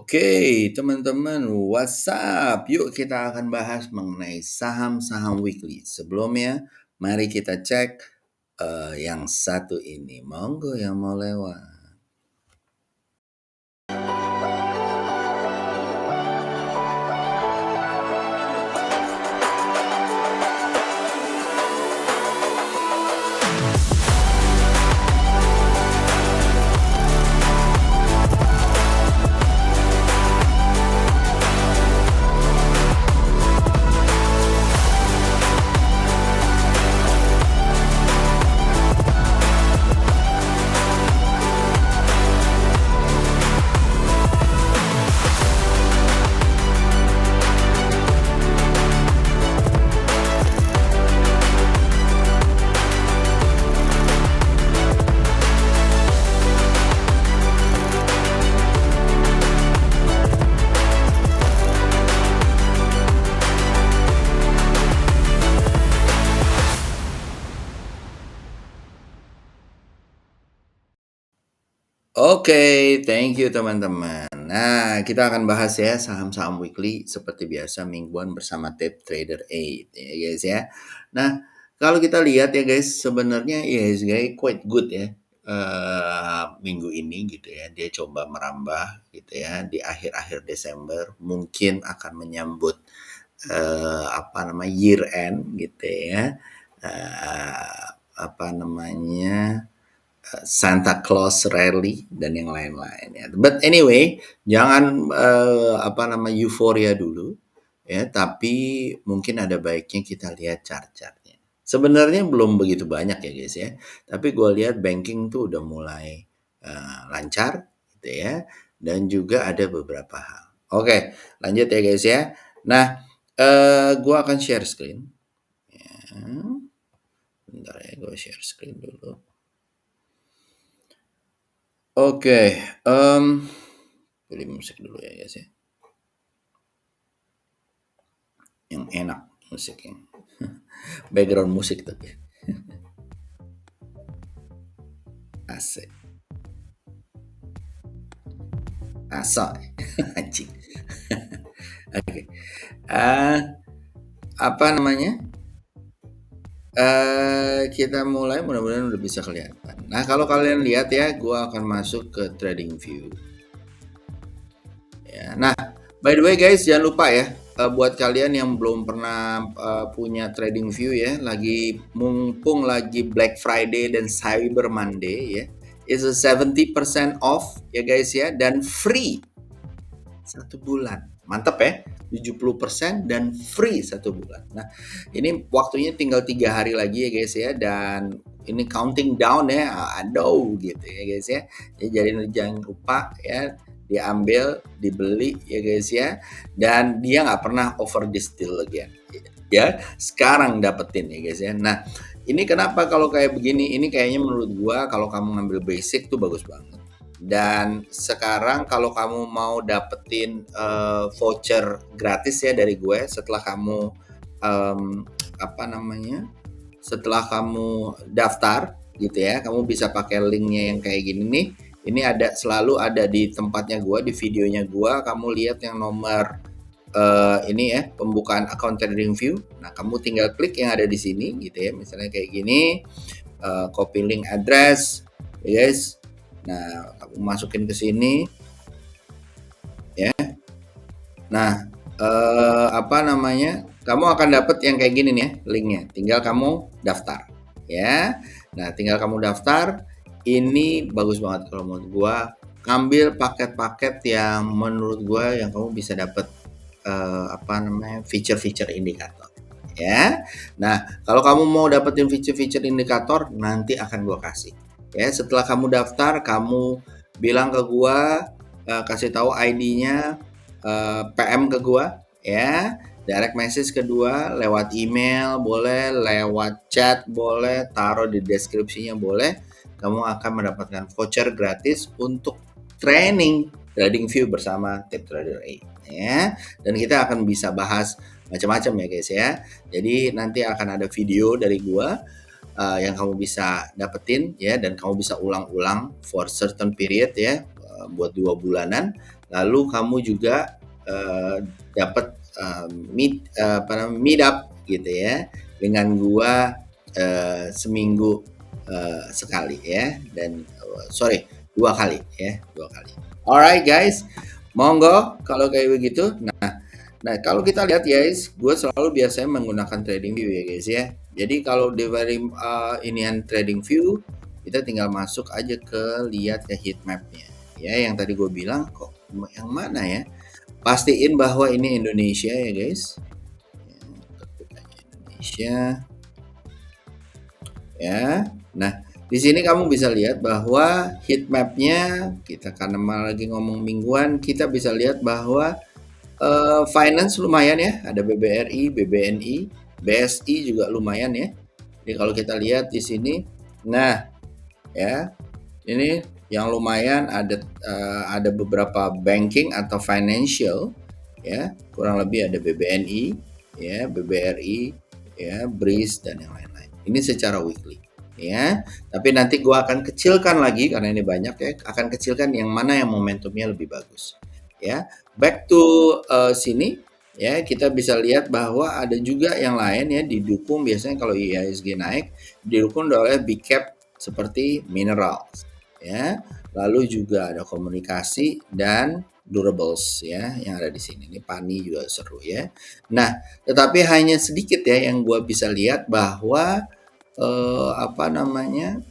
Oke, teman-teman, what's up? Yuk kita akan bahas mengenai saham-saham weekly. Sebelumnya, mari kita cek yang satu ini. Monggo yang mau lewat. Oke, thank you teman-teman. Nah, kita akan bahas ya saham-saham weekly seperti biasa mingguan bersama Tape Trader 8 ya guys ya. Nah, kalau kita lihat ya guys, sebenarnya IHSG quite good ya. Minggu ini gitu ya, dia coba merambah gitu ya di akhir-akhir Desember, mungkin akan menyambut year end gitu ya. Apa namanya Santa Claus rally dan yang lain-lain ya. But anyway, jangan euforia dulu ya, tapi mungkin ada baiknya kita lihat chart-chartnya. Sebenarnya belum begitu banyak ya guys ya, tapi gue lihat banking tuh udah mulai lancar gitu ya, dan juga ada beberapa hal. Oke, lanjut ya guys ya. Nah, gue akan share screen. Ya. Bentar ya, gue share screen dulu. Oke, pilih musik dulu ya guys ya. Yang enak musiknya. Background musik tapi. Asik. Asal. Anjing. Oke. Apa namanya? Kita mulai, mudah-mudahan udah bisa kelihatan. Nah, kalau kalian lihat ya, gua akan masuk ke trading view. Ya. Nah, by the way guys, jangan lupa ya, buat kalian yang belum pernah punya trading view ya, mumpung lagi Black Friday dan Cyber Monday ya, is a 70% off ya guys ya, dan free 1 bulan. Mantap ya, 70% dan free 1 bulan. Nah, ini waktunya tinggal 3 hari lagi ya guys ya, dan ini counting down ya, aduh gitu ya guys ya. Jadi jangan lupa ya, diambil, dibeli ya guys ya, dan dia nggak pernah over this deal again ya. Sekarang dapetin ya guys ya. Nah, ini kenapa kalau kayak begini, ini kayaknya menurut gua kalau kamu ngambil basic tuh bagus banget. Dan sekarang kalau kamu mau dapetin voucher gratis ya dari gue setelah kamu setelah kamu daftar gitu ya, kamu bisa pakai linknya yang kayak gini nih. Ini selalu ada di tempatnya gue, di videonya gue. Kamu lihat yang nomor ini ya, pembukaan account trading view. Nah, kamu tinggal klik yang ada di sini gitu ya, misalnya kayak gini, copy link address ya guys. Nah, kamu masukin ke sini ya. Nah, kamu akan dapat yang kayak gini nih ya, linknya. Tinggal kamu daftar ya. Nah, tinggal kamu daftar. Ini bagus banget kalau menurut gua. Ambil paket-paket yang menurut gua yang kamu bisa dapat feature-feature indikator ya. Nah, kalau kamu mau dapetin feature-feature indikator, nanti akan gua kasih. Ya, setelah kamu daftar, kamu bilang ke gua, kasih tahu ID-nya, PM ke gua ya, direct message kedua, lewat email boleh, lewat chat boleh, taruh di deskripsinya boleh. Kamu akan mendapatkan voucher gratis untuk training trading view bersama Tape Trader 8 ya. Dan kita akan bisa bahas macam-macam ya guys ya. Jadi nanti akan ada video dari gua yang kamu bisa dapetin ya, dan kamu bisa ulang-ulang for certain period ya, buat 2 bulanan. lalu kamu juga dapat meet up gitu ya dengan gua seminggu sekali ya, dan sorry, 2 kali ya, 2 kali. Alright guys, monggo kalau kayak begitu. Nah, kalau kita lihat guys, gue selalu biasanya menggunakan trading view ya guys ya. Jadi kalau di inian trading view, kita tinggal masuk aja ke lihat ke heat mapnya. Ya, yang tadi gue bilang kok yang mana ya? Pastiin bahwa ini Indonesia ya guys. Ya, ketik aja Indonesia. Ya, nah di sini kamu bisa lihat bahwa heat mapnya kita, karena malah lagi ngomong mingguan, kita bisa lihat bahwa finance lumayan ya, ada BBRI, BBNI, BSI juga lumayan ya. Jadi kalau kita lihat di sini, nah ya ini yang lumayan ada beberapa banking atau financial ya, kurang lebih ada BBNI ya, BBRI ya, BRIS dan yang lain-lain. Ini secara weekly ya. Tapi nanti gua akan kecilkan lagi karena ini banyak ya, akan kecilkan yang mana yang momentumnya lebih bagus. Ya, back to sini ya, kita bisa lihat bahwa ada juga yang lain ya didukung, biasanya kalau IHSG naik didukung oleh big cap seperti minerals ya, lalu juga ada komunikasi dan durables ya yang ada di sini. Ini PANI juga seru ya. Nah, tetapi hanya sedikit ya yang gua bisa lihat bahwa apa namanya,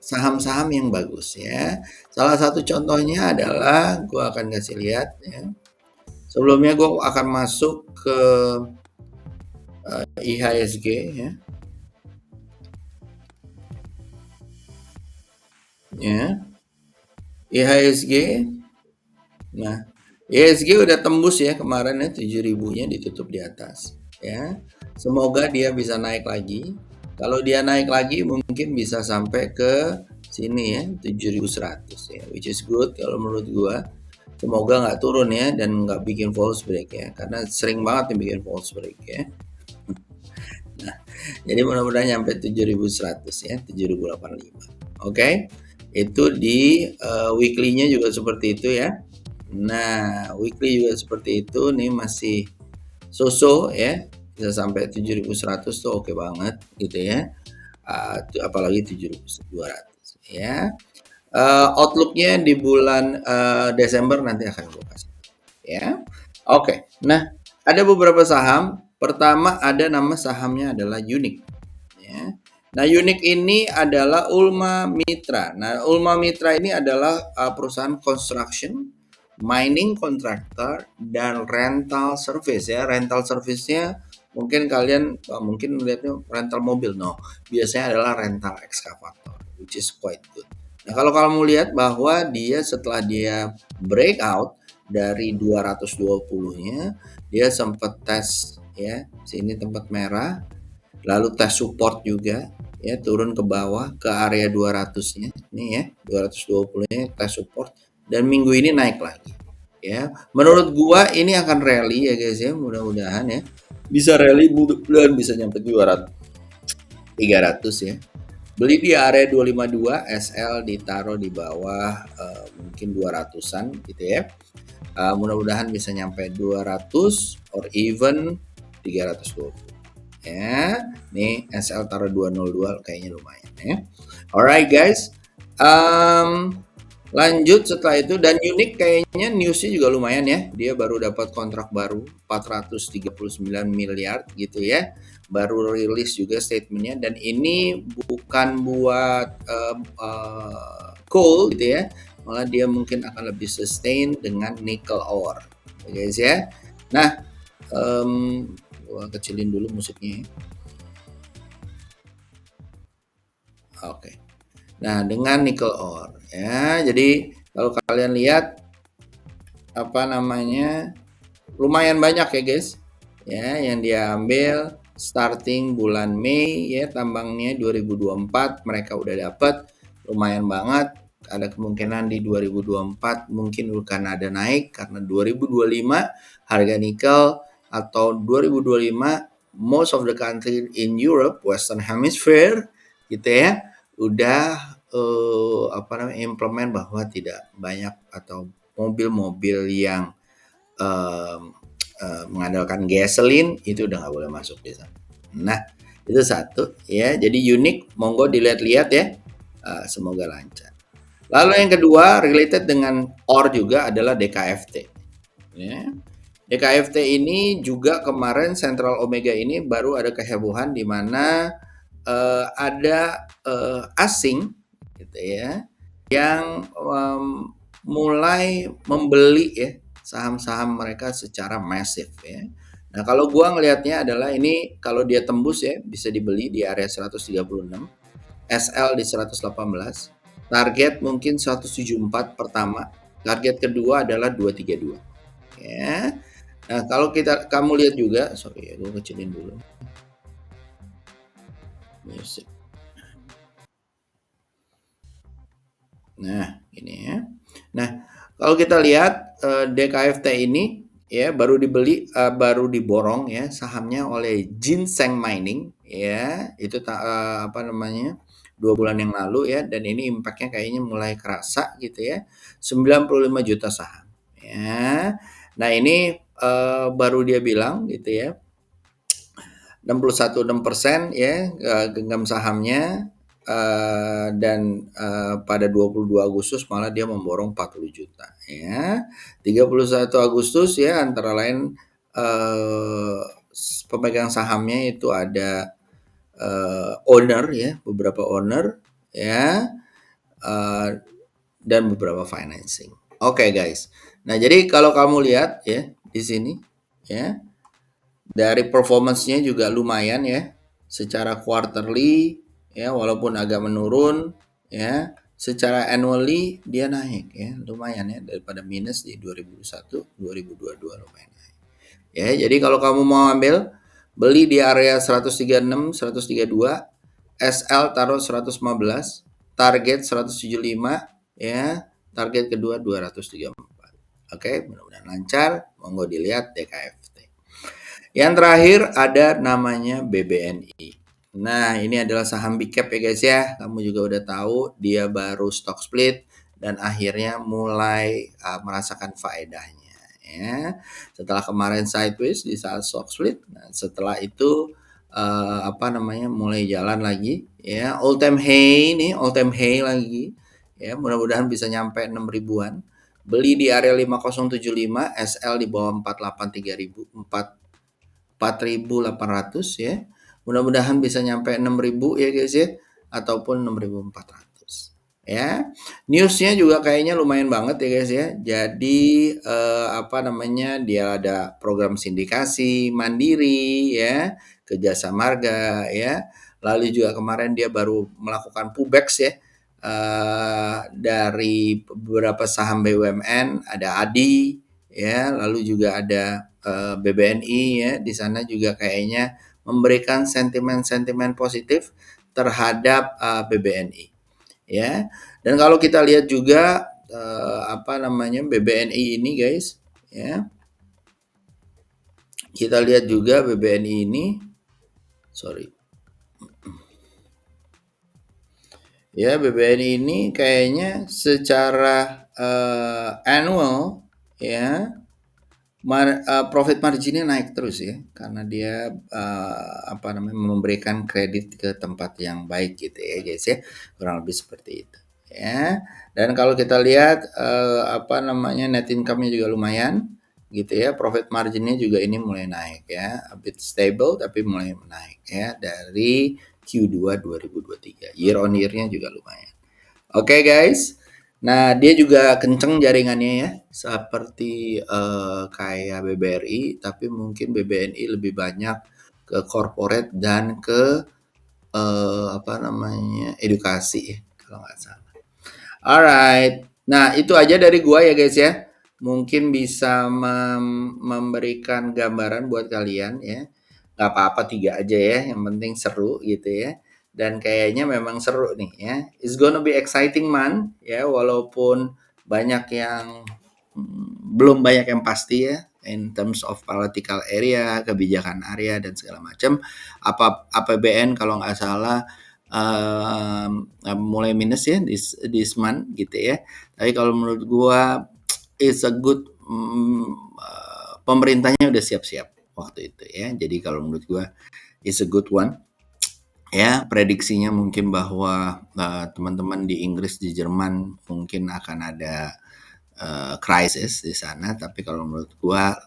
saham-saham yang bagus ya. Salah satu contohnya adalah gua akan kasih lihat ya. Sebelumnya gua akan masuk ke IHSG ya. Ya, IHSG. Nah, IHSG udah tembus ya kemarin ya, 7.000-nya ditutup di atas ya. Semoga dia bisa naik lagi. Kalau dia naik lagi mungkin bisa sampai ke sini ya, 7.100 ya, which is good kalau menurut gua. Semoga nggak turun ya dan nggak bikin false break ya, karena sering banget yang bikin false break ya. Nah, jadi mudah-mudahan nyampe 7.100 ya, 7.085. Oke, itu di weekly-nya juga seperti itu ya. Nah, weekly juga seperti itu nih, masih so-so ya, bisa sampai 7.100 tuh oke banget gitu ya. Apalagi 7.200 ya. Outlook-nya di bulan Desember nanti akan gue kasih ya. Oke. Nah, ada beberapa saham. Pertama ada nama sahamnya adalah Unique ya. Nah, Unique ini adalah Ulma Mitra. Nah, Ulma Mitra ini adalah perusahaan construction, mining contractor, dan rental service ya. Rental service-nya mungkin kalian mungkin melihatnya rental mobil, no. Biasanya adalah rental excavator, which is quite good. Nah, kalau kamu lihat bahwa dia setelah dia breakout dari 220-nya, dia sempat tes ya, sini tempat merah, lalu tes support juga ya, turun ke bawah ke area 200-nya. Ini ya, 220-nya tes support dan minggu ini naik lagi. Ya, menurut gua ini akan rally ya guys ya, mudah-mudahan ya. Bisa rally, mudah-mudahan bisa nyampe 200 300 ya. Beli di area 252, SL ditaruh di bawah mungkin 200-an gitu ya. Mudah-mudahan bisa nyampe 200 or even 320 ya. Nih SL taruh 202 kayaknya lumayan ya. Alright guys. Lanjut setelah itu, dan Unique kayaknya newsnya juga lumayan ya. Dia baru dapat kontrak baru 439 miliar gitu ya. Baru rilis juga statementnya, dan ini bukan buat coal gitu ya. Malah dia mungkin akan lebih sustain dengan nickel ore, ya guys ya. Nah, gua kecilin dulu musiknya. Oke. Nah, dengan nickel ore ya. Jadi kalau kalian lihat apa namanya, lumayan banyak ya guys. Ya, yang dia ambil starting bulan Mei ya, tambangnya 2024 mereka udah dapat lumayan banget. Ada kemungkinan di 2024 mungkin bukan ada naik, karena 2025 harga nikel, atau 2025 most of the country in Europe, Western Hemisphere gitu ya, udah implement bahwa tidak banyak atau mobil-mobil yang mengandalkan gasoline itu udah nggak boleh masuk di sana. Nah, itu satu ya. Jadi unik, monggo dilihat-lihat ya. Semoga lancar. Lalu yang kedua related dengan OR juga adalah DKFT. Ya. DKFT ini juga kemarin Central Omega ini baru ada kehebohan di mana ada asing gitu ya yang mulai membeli ya saham-saham mereka secara masif ya. Nah, kalau gua ngelihatnya adalah ini kalau dia tembus ya bisa dibeli di area 136, SL di 118, target mungkin 174 pertama, target kedua adalah 232 ya. Nah, kalau kamu lihat juga, sorry ya, gue kecilin dulu music. Nah, ini ya. Nah, kalau kita lihat DKFT ini ya baru diborong ya sahamnya oleh Ginseng Mining ya, itu apa namanya? 2 bulan yang lalu ya, dan ini impactnya kayaknya mulai kerasa gitu ya. 95 juta saham ya. Nah, ini baru dia bilang gitu ya 61,6% ya genggam sahamnya dan pada 22 Agustus malah dia memborong 40 juta ya. 31 Agustus ya antara lain pemegang sahamnya itu ada owner ya, beberapa owner ya dan beberapa financing. Oke, guys. Nah, jadi kalau kamu lihat ya di sini ya dari performance-nya juga lumayan ya. Secara quarterly ya walaupun agak menurun ya, secara annually dia naik ya, lumayan ya daripada minus di 2021, 2022 lumayan naik. Ya, jadi kalau kamu mau ambil beli di area 136, 132, SL taruh 115, target 175 ya, target kedua 234. Oke, mudah-mudahan lancar. Monggo dilihat DKFT. Yang terakhir ada namanya BBNI. Nah, ini adalah saham big cap ya guys ya. Kamu juga udah tahu dia baru stock split dan akhirnya mulai merasakan faedahnya ya. Setelah kemarin sideways di saat stock split, nah setelah itu mulai jalan lagi ya. All time high lagi ya. Mudah-mudahan bisa nyampe 6 ribuan. Beli di area 5075, SL di bawah 483000, 4.800 ya. Mudah-mudahan bisa nyampe 6.000 ya guys ya, ataupun 6.400 ya. Newsnya juga kayaknya lumayan banget ya guys ya. Jadi dia ada program sindikasi mandiri ya ke Jasa Marga ya. Lalu juga kemarin dia baru melakukan pullbacks ya dari beberapa saham BUMN, ada ADI ya, lalu juga ada BBNI ya, di sana juga kayaknya memberikan sentimen-sentimen positif terhadap BBNI ya. Dan kalau kita lihat juga BBNI ini guys ya, kita lihat juga BBNI ini ya, BBNI ini kayaknya secara annual ya profit marginnya naik terus ya, karena dia memberikan kredit ke tempat yang baik gitu ya guys ya, kurang lebih seperti itu ya. Dan kalau kita lihat net income-nya juga lumayan gitu ya, profit marginnya juga ini mulai naik ya, a bit stable tapi mulai naik ya dari Q2 2023, year on year-nya juga lumayan. Oke guys. Nah, dia juga kenceng jaringannya ya, seperti kayak BBRI, tapi mungkin BBNI lebih banyak ke corporate dan ke edukasi ya, kalau nggak salah. Alright, nah itu aja dari gua ya guys ya. Mungkin bisa memberikan gambaran buat kalian ya. Gak apa-apa 3 aja ya, yang penting seru gitu ya. Dan kayaknya memang seru nih ya. It's gonna be exciting man ya, walaupun banyak yang belum banyak yang pasti ya in terms of political area, kebijakan area dan segala macam. APBN kalau nggak salah mulai minus ya this month gitu ya. Tapi kalau menurut gua it's a good pemerintahnya udah siap-siap waktu itu ya. Jadi kalau menurut gua it's a good one. Ya, prediksinya mungkin bahwa teman-teman di Inggris, di Jerman mungkin akan ada krisis di sana. Tapi kalau menurut gua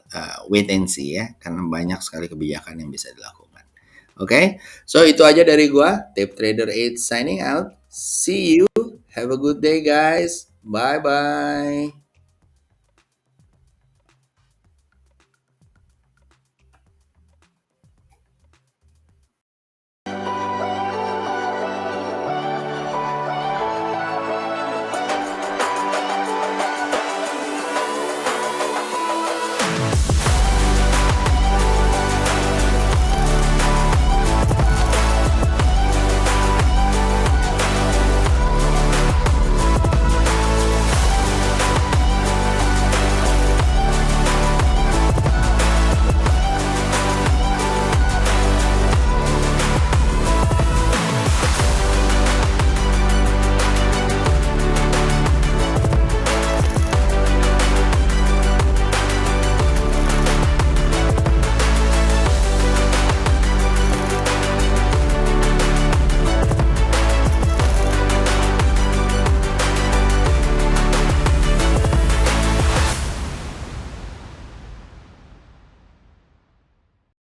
wait and see ya, karena banyak sekali kebijakan yang bisa dilakukan. Oke, so itu aja dari gua. Tape Trader 8 signing out. See you. Have a good day guys. Bye bye.